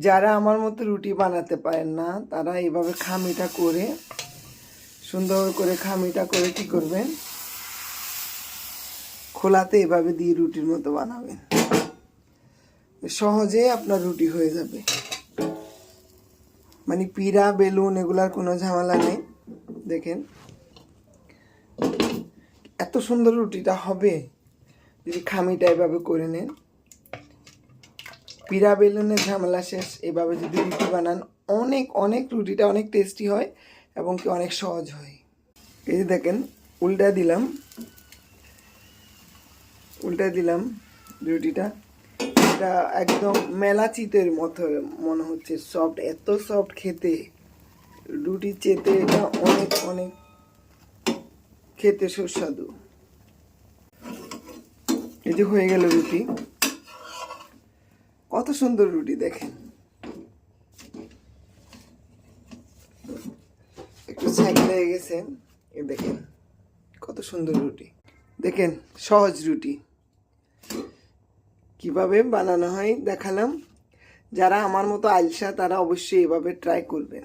যারা আমার মতো রুটি বানাতে পারেন না তারা এইভাবে খামিটা করে সুন্দর করে খামিটা করে কি করবেন, খোলাতে এভাবে দিয়ে রুটির মতো বানাবেন। সহজে আপনার রুটি হয়ে যাবে, মানে পিড়া বেলুন এগুলার কোনো ঝামেলা নেই। দেখেন এত সুন্দর রুটিটা হবে যদি খামিটা এভাবে করে নেন। পিড়া বেলুনের ঝামেলা শেষ, এভাবে যদি রুটি বানান অনেক অনেক রুটিটা অনেক টেস্টি হয় এবং কি অনেক সহজ হয়। এই যে দেখেন উল্টা দিলাম রুটিটা, এটা একদম মেলা চিতের মতো মনে হচ্ছে, সফট, এত সফট খেতে, রুটি চেতে এটা অনেক অনেক খেতে সুস্বাদু। এই যে হয়ে গেল রুটি, কত সুন্দর রুটি দেখেন, একটু সাইড হয়ে গেছে। এ দেখেন কত সুন্দর রুটি, দেখেন সহজ রুটি কিভাবে বানানো হয় দেখালাম। যারা আমার মতো আলসা তারা অবশ্যই এভাবে ট্রাই করবেন।